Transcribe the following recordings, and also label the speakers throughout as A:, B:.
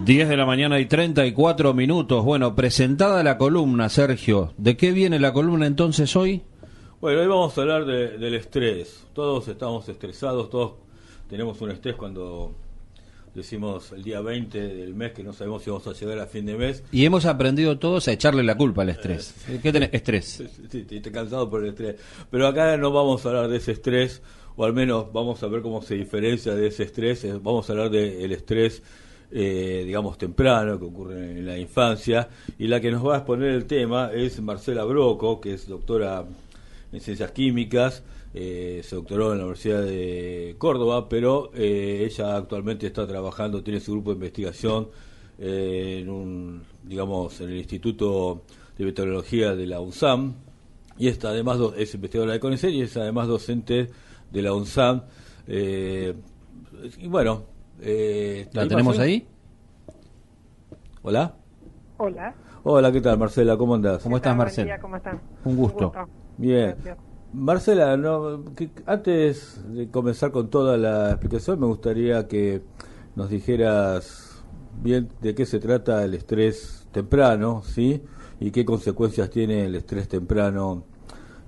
A: 10 de la mañana y 34 minutos. Bueno, presentada la columna, Sergio. ¿De qué viene la columna entonces hoy?
B: Bueno, hoy vamos a hablar del estrés. Todos estamos estresados, todos tenemos un estrés cuando decimos el día 20 del mes que no sabemos si vamos a llegar a fin de mes.
A: Y hemos aprendido todos a echarle la culpa al estrés. ¿Qué tenés? Estrés.
B: Sí, estoy cansado por el estrés. Pero acá no vamos a hablar de ese estrés, o al menos vamos a ver cómo se diferencia de ese estrés. Vamos a hablar del estrés, digamos, temprano, que ocurre en la infancia. Y la que nos va a exponer el tema es Marcela Broco, que es doctora en Ciencias Químicas. Se doctoró en la Universidad de Córdoba, pero ella actualmente está trabajando, tiene su grupo de investigación en el Instituto de Meteorología de la UNSAM, y está además es investigadora de CONICET y es además docente de la UNSAM. Y bueno,
A: ¿la tenemos ahí?
B: Hola.
C: Hola.
B: Hola, ¿qué tal, Marcela? ¿Cómo andás?
A: ¿Cómo estás, Marcela?
C: ¿Cómo están?
A: Un gusto.
B: Bien.
C: Gracias.
B: Marcela, antes de comenzar con toda la explicación, me gustaría que nos dijeras bien de qué se trata el estrés temprano, ¿sí? Y qué consecuencias tiene el estrés temprano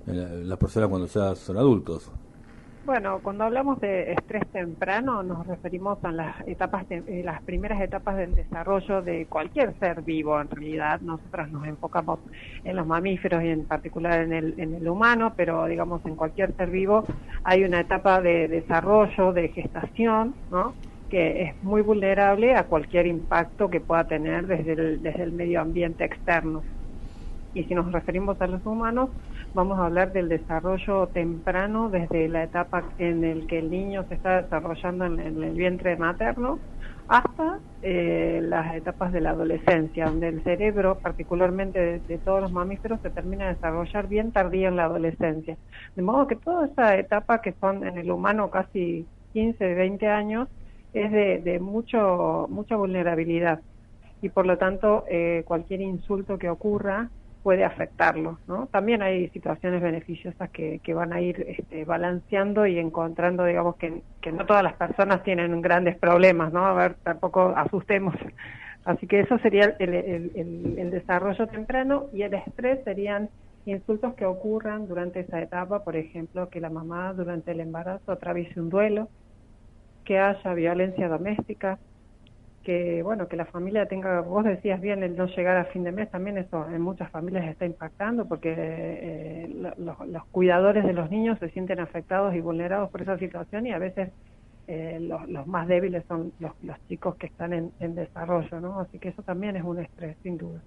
B: en las personas cuando ya son adultos.
C: Bueno, cuando hablamos de estrés temprano nos referimos a las las primeras etapas del desarrollo de cualquier ser vivo. En realidad, nosotros nos enfocamos en los mamíferos y en particular en el humano, pero digamos en cualquier ser vivo hay una etapa de desarrollo, de gestación, ¿no?, que es muy vulnerable a cualquier impacto que pueda tener desde el medio ambiente externo. Y si nos referimos a los humanos, vamos a hablar del desarrollo temprano desde la etapa en el que el niño se está desarrollando en el vientre materno hasta las etapas de la adolescencia, donde el cerebro, particularmente de todos los mamíferos, se termina de desarrollar bien tardía en la adolescencia. De modo que toda esa etapa, que son en el humano casi 15, 20 años, es de mucha vulnerabilidad. Y por lo tanto, cualquier insulto que ocurra puede afectarlo, ¿no? También hay situaciones beneficiosas que van a ir balanceando y encontrando, digamos, que no todas las personas tienen grandes problemas, ¿no? A ver, tampoco asustemos. Así que eso sería el desarrollo temprano, y el estrés serían insultos que ocurran durante esa etapa, por ejemplo, que la mamá durante el embarazo atraviese un duelo, que haya violencia doméstica, que la familia tenga, vos decías bien, el no llegar a fin de mes, también eso en muchas familias está impactando, porque los cuidadores de los niños se sienten afectados y vulnerados por esa situación, y a veces los más débiles son los chicos que están en desarrollo, ¿no? Así que eso también es un estrés, sin duda.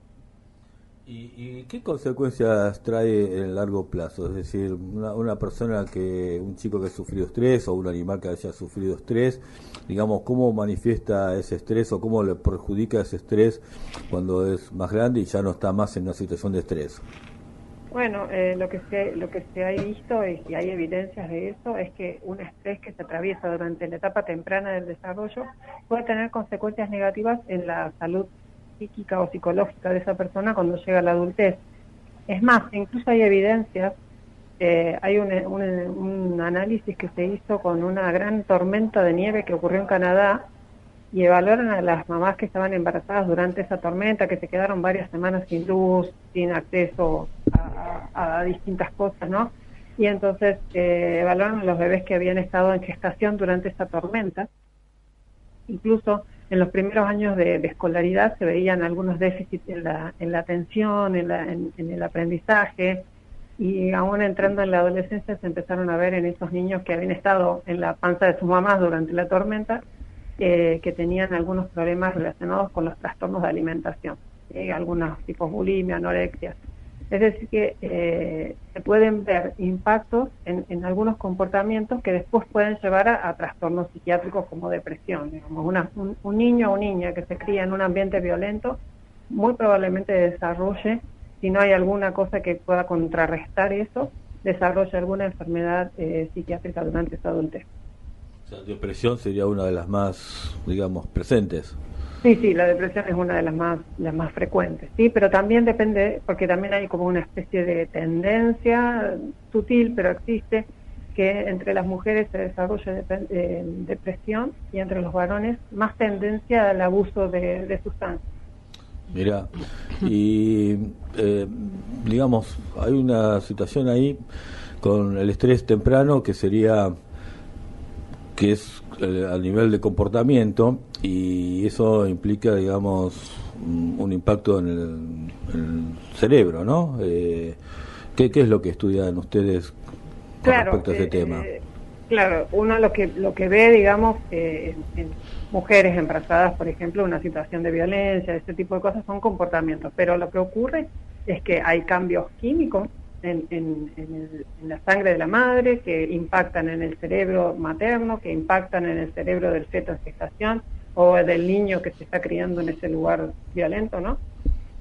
B: ¿Y qué consecuencias trae en el largo plazo? Es decir, un chico que ha sufrido estrés, o un animal que haya sufrido estrés, digamos, ¿cómo manifiesta ese estrés o cómo le perjudica ese estrés cuando es más grande y ya no está más en una situación de estrés?
C: Bueno, lo que se ha visto, y si hay evidencias de eso, es que un estrés que se atraviesa durante la etapa temprana del desarrollo puede tener consecuencias negativas en la salud psíquica o psicológica de esa persona cuando llega a la adultez. Es más, incluso hay evidencias, hay un análisis que se hizo con una gran tormenta de nieve que ocurrió en Canadá, y evaluaron a las mamás que estaban embarazadas durante esa tormenta, que se quedaron varias semanas sin luz, sin acceso a distintas cosas, ¿no? Y entonces evaluaron a los bebés que habían estado en gestación durante esa tormenta. Incluso en los primeros años de escolaridad se veían algunos déficits en la atención, en el aprendizaje, y aún entrando en la adolescencia se empezaron a ver en esos niños que habían estado en la panza de sus mamás durante la tormenta, que tenían algunos problemas relacionados con los trastornos de alimentación, algunos tipos bulimia, anorexia. Es decir, que se pueden ver impactos en algunos comportamientos que después pueden llevar a trastornos psiquiátricos como depresión. Digamos, un niño o niña que se cría en un ambiente violento muy probablemente desarrolle, si no hay alguna cosa que pueda contrarrestar eso, desarrolle alguna enfermedad psiquiátrica durante su adultez.
B: O sea, depresión sería una de las más, digamos, presentes.
C: Sí, la depresión es una de las más frecuentes, sí, pero también depende, porque también hay como una especie de tendencia sutil, pero existe, que entre las mujeres se desarrolla depresión y entre los varones más tendencia al abuso de sustancias.
B: Mira, y digamos, hay una situación ahí con el estrés temprano que es a nivel de comportamiento, y eso implica, digamos, un impacto en el cerebro, ¿no? ¿Qué es lo que estudian ustedes con respecto a ese tema?
C: Claro, uno lo que ve, digamos, en mujeres embarazadas, por ejemplo, una situación de violencia, este tipo de cosas son comportamientos, pero lo que ocurre es que hay cambios químicos en la sangre de la madre que impactan en el cerebro materno, que impactan en el cerebro del feto en gestación o del niño que se está criando en ese lugar violento, ¿no?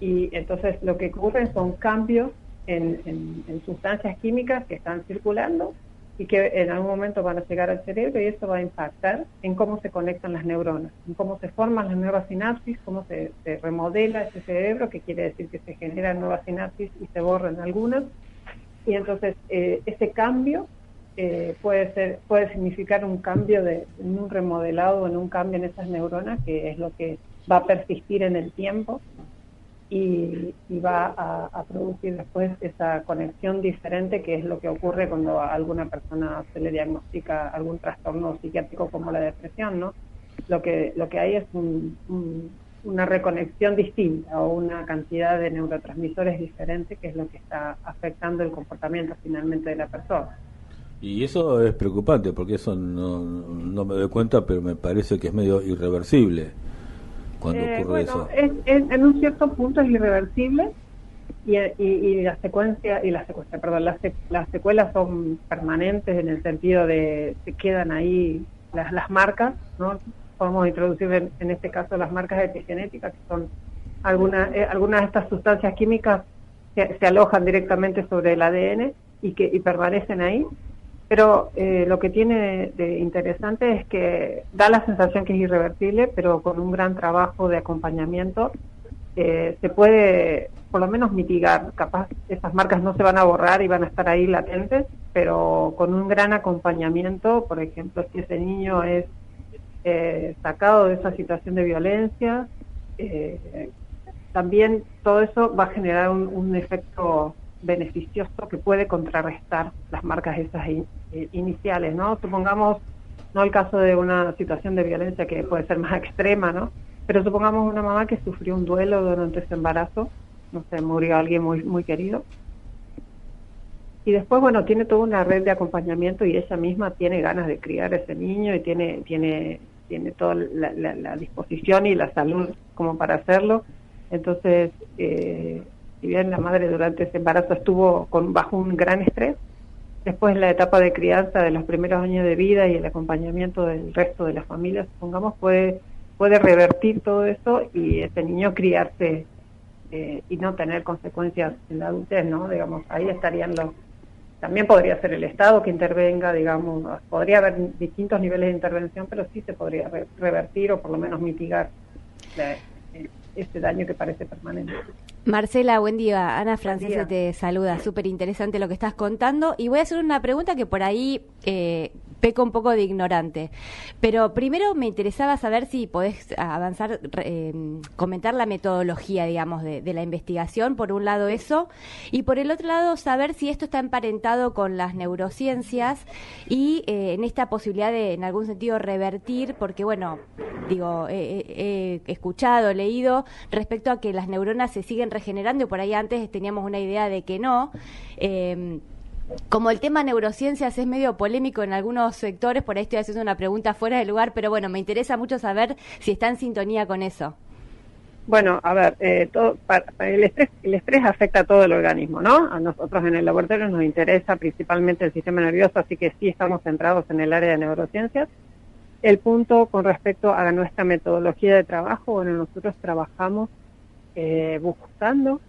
C: Y entonces lo que ocurre son cambios en sustancias químicas que están circulando y que en algún momento van a llegar al cerebro, y eso va a impactar en cómo se conectan las neuronas, en cómo se forman las nuevas sinapsis, cómo se remodela ese cerebro, que quiere decir que se generan nuevas sinapsis y se borran algunas. Y entonces ese cambio puede significar un cambio en un remodelado, en un cambio en esas neuronas, que es lo que va a persistir en el tiempo y va a producir después esa conexión diferente, que es lo que ocurre cuando a alguna persona se le diagnostica algún trastorno psiquiátrico como la depresión, ¿no? Lo que hay es una reconexión distinta o una cantidad de neurotransmisores diferentes, que es lo que está afectando el comportamiento finalmente de la persona.
B: Y eso es preocupante, porque eso no me doy cuenta, pero me parece que es medio irreversible cuando ocurre eso.
C: En un cierto punto es irreversible, y las secuelas son permanentes, en el sentido de se quedan ahí las marcas, ¿no? Podemos introducir en este caso las marcas epigenéticas, que son algunas de estas sustancias químicas que se alojan directamente sobre el ADN y permanecen ahí. Pero lo que tiene de interesante es que da la sensación que es irreversible, pero con un gran trabajo de acompañamiento se puede por lo menos mitigar. Capaz esas marcas no se van a borrar y van a estar ahí latentes, pero con un gran acompañamiento, por ejemplo, si ese niño es sacado de esa situación de violencia, también todo eso va a generar un efecto beneficioso que puede contrarrestar las marcas esas iniciales, ¿no? Supongamos, no el caso de una situación de violencia que puede ser más extrema, ¿no? Pero supongamos una mamá que sufrió un duelo durante ese embarazo, no sé, murió alguien muy, muy querido, y después, bueno, tiene toda una red de acompañamiento, y ella misma tiene ganas de criar a ese niño y tiene toda la disposición y la salud como para hacerlo. Entonces, si bien la madre durante ese embarazo estuvo bajo un gran estrés, después en la etapa de crianza de los primeros años de vida y el acompañamiento del resto de la familia, supongamos, puede revertir todo eso y ese niño criarse y no tener consecuencias en la adultez, ¿no? Digamos, ahí estarían también podría ser el Estado que intervenga, digamos, podría haber distintos niveles de intervención, pero sí se podría revertir o por lo menos mitigar ese daño que parece permanente.
D: Marcela, buen día. Ana Francesa te saluda. Súper interesante lo que estás contando. Y voy a hacer una pregunta que por ahí peco un poco de ignorante. Pero primero me interesaba saber si podés avanzar, comentar la metodología, digamos, de la investigación. Por un lado eso. Y por el otro lado, saber si esto está emparentado con las neurociencias y en esta posibilidad de, en algún sentido, revertir. Porque, bueno, digo, he escuchado, leído respecto a que las neuronas se siguen regenerando, y por ahí antes teníamos una idea de que no. Como el tema neurociencias es medio polémico en algunos sectores, por ahí estoy haciendo una pregunta fuera de lugar, pero bueno, me interesa mucho saber si está en sintonía con eso.
C: Bueno, a ver, el estrés afecta a todo el organismo, ¿no? A nosotros en el laboratorio nos interesa principalmente el sistema nervioso, así que sí estamos centrados en el área de neurociencias. El punto con respecto a nuestra metodología de trabajo, bueno, nosotros trabajamos buscando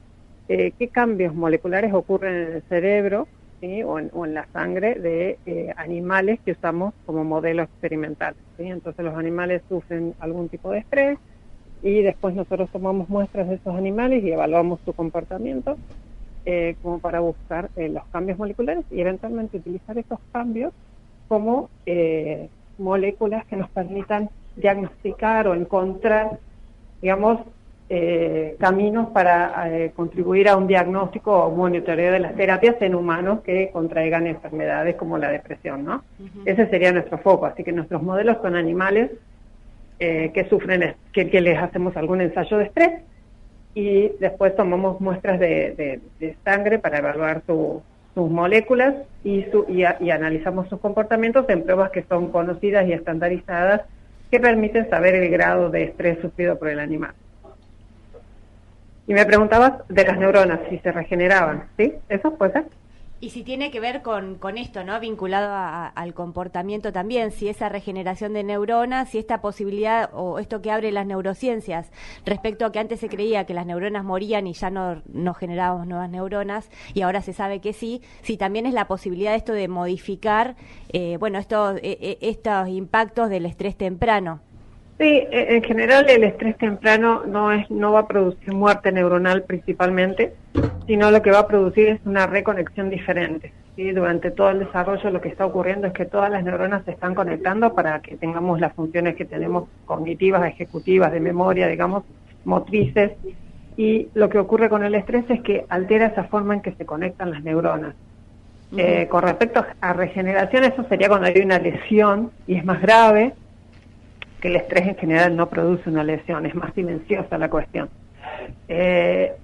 C: qué cambios moleculares ocurren en el cerebro, ¿sí? o en la sangre de animales que usamos como modelo experimental, ¿sí? Entonces los animales sufren algún tipo de estrés y después nosotros tomamos muestras de esos animales y evaluamos su comportamiento, como para buscar los cambios moleculares y eventualmente utilizar esos cambios como moléculas que nos permitan diagnosticar o encontrar, digamos, caminos para contribuir a un diagnóstico o monitoreo de las terapias en humanos que contraigan enfermedades como la depresión, ¿no? Ese sería nuestro foco, así que nuestros modelos son animales que sufren, que les hacemos algún ensayo de estrés y después tomamos muestras de sangre para evaluar sus moléculas y analizamos sus comportamientos en pruebas que son conocidas y estandarizadas que permiten saber el grado de estrés sufrido por el animal. Y me preguntabas de las neuronas, si se regeneraban, ¿sí? ¿Eso puede ser?
D: Y si tiene que ver con esto, ¿no? Vinculado al comportamiento también, si esa regeneración de neuronas, si esta posibilidad o esto que abre las neurociencias respecto a que antes se creía que las neuronas morían y ya no generábamos nuevas neuronas y ahora se sabe que sí, si también es la posibilidad de esto de modificar, estos impactos del estrés temprano.
C: Sí, en general el estrés temprano no va a producir muerte neuronal principalmente, sino lo que va a producir es una reconexión diferente. ¿Sí? Durante todo el desarrollo lo que está ocurriendo es que todas las neuronas se están conectando para que tengamos las funciones que tenemos cognitivas, ejecutivas, de memoria, digamos, motrices, y lo que ocurre con el estrés es que altera esa forma en que se conectan las neuronas. Con respecto a regeneración, eso sería cuando hay una lesión y es más grave, que el estrés en general no produce una lesión, es más silenciosa la cuestión.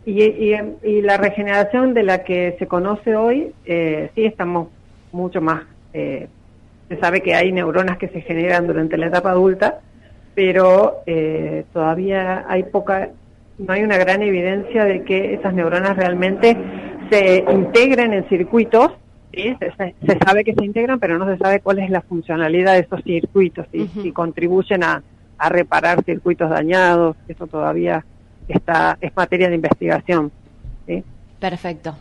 C: Y la regeneración de la que se conoce hoy, sí estamos mucho más, se sabe que hay neuronas que se generan durante la etapa adulta, pero todavía no hay una gran evidencia de que esas neuronas realmente se integren en circuitos. ¿Sí? Se sabe que se integran, pero no se sabe cuál es la funcionalidad de esos circuitos, si contribuyen a reparar circuitos dañados. Eso todavía es materia de investigación. ¿Sí?
D: Perfecto.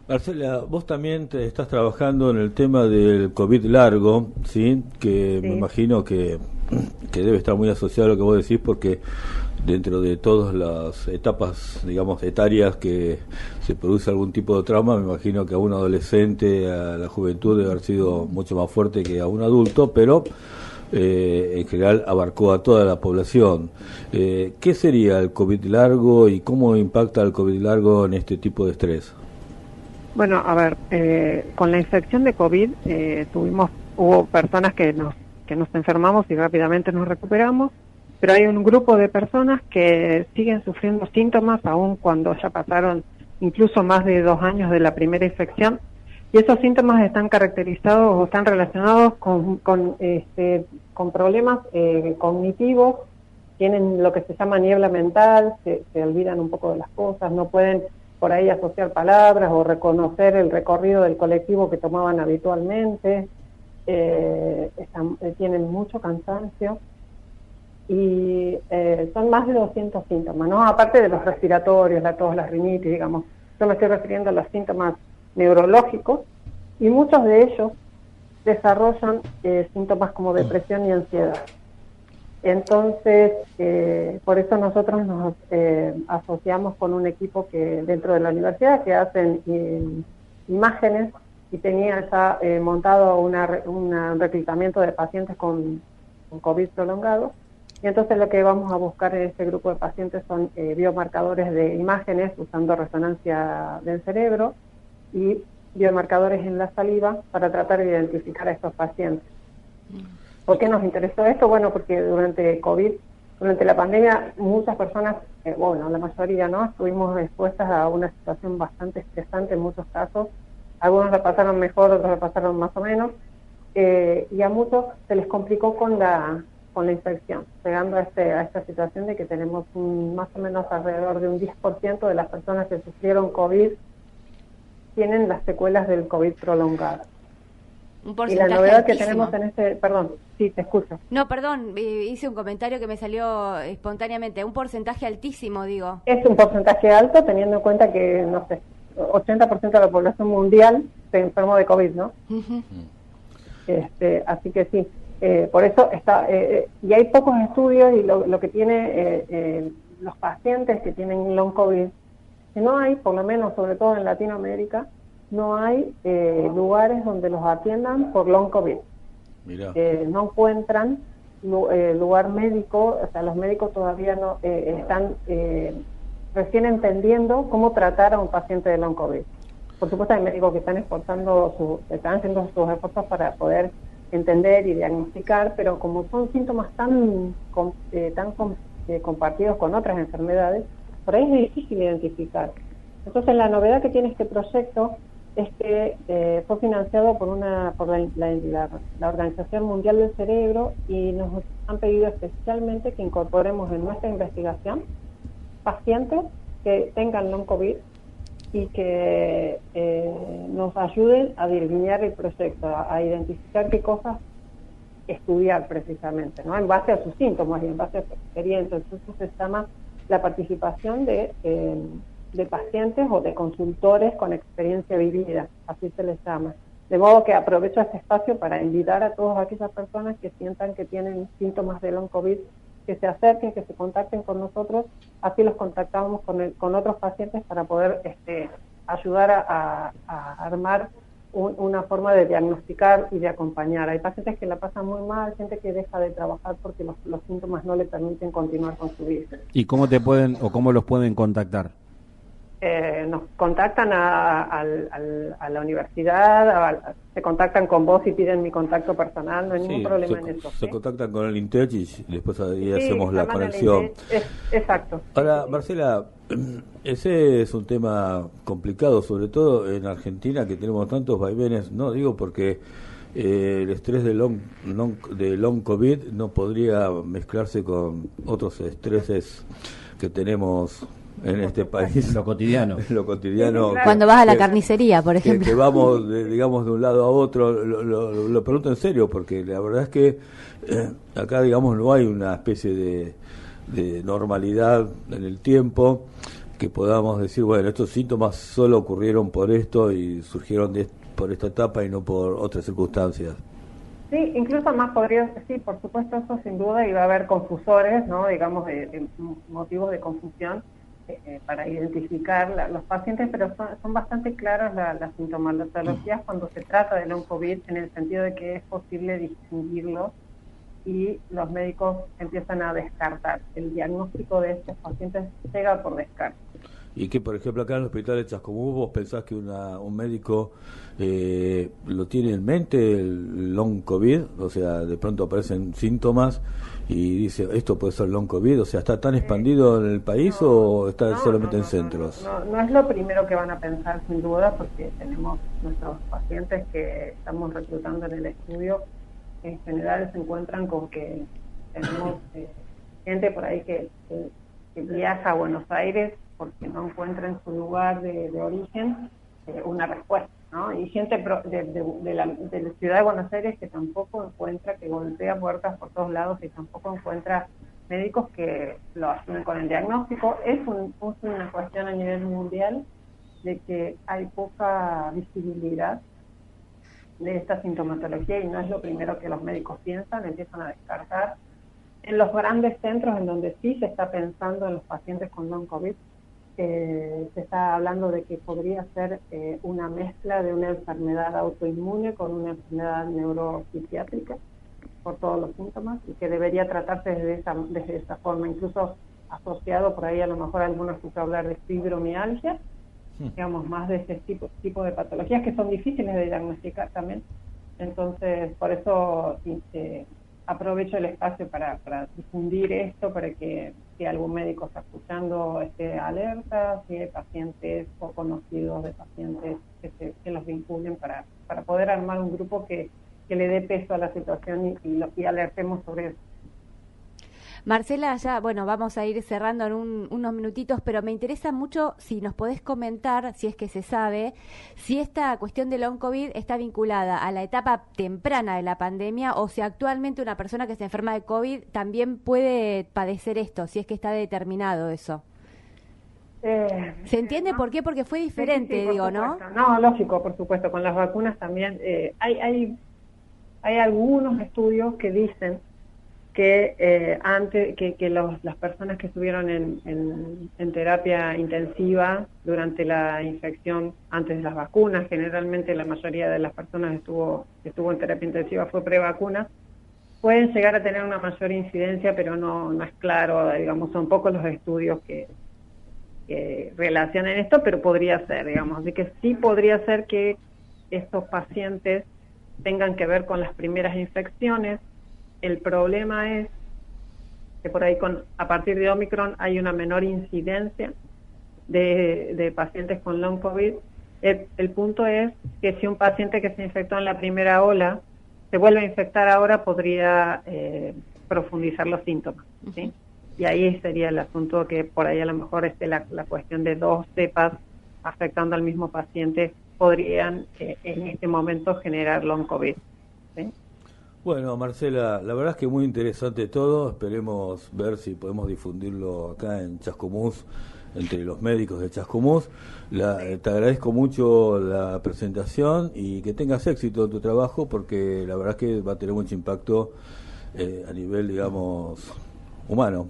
B: Marcela, vos también te estás trabajando en el tema del COVID largo, ¿sí? Que me imagino que debe estar muy asociado a lo que vos decís, porque dentro de todas las etapas, digamos, etarias que se produce algún tipo de trauma, me imagino que a un adolescente, a la juventud, debe haber sido mucho más fuerte que a un adulto, pero en general abarcó a toda la población. ¿Qué sería el COVID largo y cómo impacta el COVID largo en este tipo de estrés?
C: Bueno, a ver, con la infección de COVID hubo personas que nos enfermamos y rápidamente nos recuperamos, pero hay un grupo de personas que siguen sufriendo síntomas aún cuando ya pasaron incluso más de 2 años de la primera infección, y esos síntomas están caracterizados o están relacionados con problemas cognitivos, tienen lo que se llama niebla mental, se olvidan un poco de las cosas, no pueden por ahí asociar palabras o reconocer el recorrido del colectivo que tomaban habitualmente, tienen mucho cansancio y son más de 200 síntomas, ¿no? Aparte de los respiratorios, la tos, la rinitis, digamos. Yo me estoy refiriendo a los síntomas neurológicos y muchos de ellos desarrollan síntomas como depresión y ansiedad. Entonces, por eso nosotros nos asociamos con un equipo que dentro de la universidad que hacen imágenes y tenía ya montado un reclutamiento de pacientes con COVID prolongado. Y entonces lo que vamos a buscar en este grupo de pacientes son biomarcadores de imágenes usando resonancia del cerebro y biomarcadores en la saliva para tratar de identificar a estos pacientes. ¿Por qué nos interesó esto? Bueno, porque durante la pandemia, muchas personas, la mayoría, ¿no?, estuvimos expuestas a una situación bastante estresante en muchos casos. Algunos la pasaron mejor, otros la pasaron más o menos, y a muchos se les complicó con la infección, llegando a esta situación de que tenemos más o menos alrededor de un 10% de las personas que sufrieron COVID tienen las secuelas del COVID prolongado.
D: Y
C: la novedad que tenemos en perdón, sí, te escucho.
D: No, perdón, hice un comentario que me salió espontáneamente, un porcentaje altísimo, digo.
C: Es un porcentaje alto, teniendo en cuenta que, no sé, 80% de la población mundial se enfermó de COVID, ¿no? Uh-huh. Así que sí, por eso está, y hay pocos estudios, y lo que tiene los pacientes que tienen long COVID que no hay, por lo menos sobre todo en Latinoamérica, no hay lugares donde los atiendan por long COVID.
B: Mirá.
C: No encuentran lugar médico, o sea, los médicos todavía no están recién entendiendo cómo tratar a un paciente de long COVID. Por supuesto hay médicos que están están haciendo sus esfuerzos para poder entender y diagnosticar, pero como son síntomas tan compartidos con otras enfermedades, por ahí es difícil identificar. Entonces la novedad que tiene este proyecto es que fue financiado por la Organización Mundial del Cerebro, y nos han pedido especialmente que incorporemos en nuestra investigación pacientes que tengan long COVID y que nos ayuden a delinear el proyecto, a identificar qué cosas estudiar precisamente, ¿no? En base a sus síntomas y en base a su experiencia. Entonces se llama la participación de pacientes o de consultores con experiencia vivida, así se les llama. De modo que aprovecho este espacio para invitar a todas aquellas personas que sientan que tienen síntomas de long COVID, que se acerquen, que se contacten con nosotros, así los contactamos con otros pacientes para poder ayudar a armar una forma de diagnosticar y de acompañar. Hay pacientes que la pasan muy mal, gente que deja de trabajar porque los síntomas no le permiten continuar con su vida.
A: ¿Y cómo cómo los pueden contactar?
C: Nos contactan a la universidad, se contactan con vos y piden mi contacto personal, no hay ningún problema en eso.
B: Se contactan con el INTECH y después ahí hacemos la conexión.
C: Exacto.
B: Ahora, Marcela, ese es un tema complicado, sobre todo en Argentina, que tenemos tantos vaivenes, no digo porque el estrés de long COVID no podría mezclarse con otros estreses que tenemos en este país.
A: Lo cotidiano.
B: Lo cotidiano.
D: Cuando vas a la carnicería, por ejemplo.
B: Que vamos, digamos, de un lado a otro. Lo pregunto en serio, porque la verdad es que acá, digamos, no hay una especie de normalidad en el tiempo que podamos decir, bueno, estos síntomas solo ocurrieron por esto y surgieron por esta etapa y no por otras circunstancias.
C: Sí, incluso más podría, sí, por supuesto, eso sin duda, y va a haber confusores, ¿no? Digamos, de motivos de confusión para identificar los pacientes, pero son bastante claras las sintomatologías cuando se trata de long COVID, en el sentido de que es posible distinguirlos y los médicos empiezan a descartar. El diagnóstico de estos pacientes llega por descarte.
B: Y que, por ejemplo, acá en el hospital de Chascomús, ¿vos pensás que un médico lo tiene en mente, el long COVID? O sea, de pronto aparecen síntomas y dice, ¿esto puede ser long COVID? O sea, ¿está tan expandido en el país o está solamente en centros?
C: No es lo primero que van a pensar, sin duda, porque tenemos nuestros pacientes que estamos reclutando en el estudio. En general se encuentran con que tenemos gente por ahí que viaja a Buenos Aires porque no encuentra en su lugar de origen una respuesta, ¿no? Y gente de la ciudad de Buenos Aires que tampoco encuentra, que golpea puertas por todos lados y tampoco encuentra médicos que lo ayuden con el diagnóstico. Es una cuestión a nivel mundial de que hay poca visibilidad de esta sintomatología y no es lo primero que los médicos piensan, empiezan a descartar. En los grandes centros en donde sí se está pensando en los pacientes con long COVID, se está hablando de que podría ser una mezcla de una enfermedad autoinmune con una enfermedad neuropsiquiátrica por todos los síntomas y que debería tratarse desde esa forma, incluso asociado por ahí a lo mejor algunos escuchan hablar de fibromialgia, digamos más de ese tipo de patologías que son difíciles de diagnosticar también. Entonces, por eso aprovecho el espacio para difundir esto, para que si algún médico está escuchando esté alerta, si hay pacientes o conocidos de pacientes que los vinculen para poder armar un grupo que le dé peso a la situación y alertemos sobre eso.
D: Marcela, ya, bueno, vamos a ir cerrando en unos minutitos, pero me interesa mucho si nos podés comentar, si es que se sabe, si esta cuestión de long COVID está vinculada a la etapa temprana de la pandemia o si actualmente una persona que se enferma de COVID también puede padecer esto, si es que está determinado eso. ¿Se entiende por qué? Porque fue diferente,
C: sí,
D: digo, ¿no?
C: No, lógico, por supuesto, con las vacunas también. Hay algunos estudios que dicen antes que las personas que estuvieron en terapia intensiva durante la infección antes de las vacunas, generalmente la mayoría de las personas que estuvo en terapia intensiva fue prevacuna, pueden llegar a tener una mayor incidencia, pero no es claro, digamos, son pocos los estudios que relacionen esto, pero podría ser, digamos, así que sí podría ser que estos pacientes tengan que ver con las primeras infecciones. El problema es que por ahí a partir de Omicron hay una menor incidencia de pacientes con long COVID. El punto es que si un paciente que se infectó en la primera ola se vuelve a infectar ahora, podría profundizar los síntomas, ¿sí? Y ahí sería el asunto, que por ahí a lo mejor la cuestión de 2 cepas afectando al mismo paciente podrían en este momento generar long COVID, ¿sí?
B: Bueno, Marcela, la verdad es que muy interesante todo. Esperemos ver si podemos difundirlo acá en Chascomús, entre los médicos de Chascomús. Te agradezco mucho la presentación y que tengas éxito en tu trabajo, porque la verdad es que va a tener mucho impacto a nivel, digamos, humano.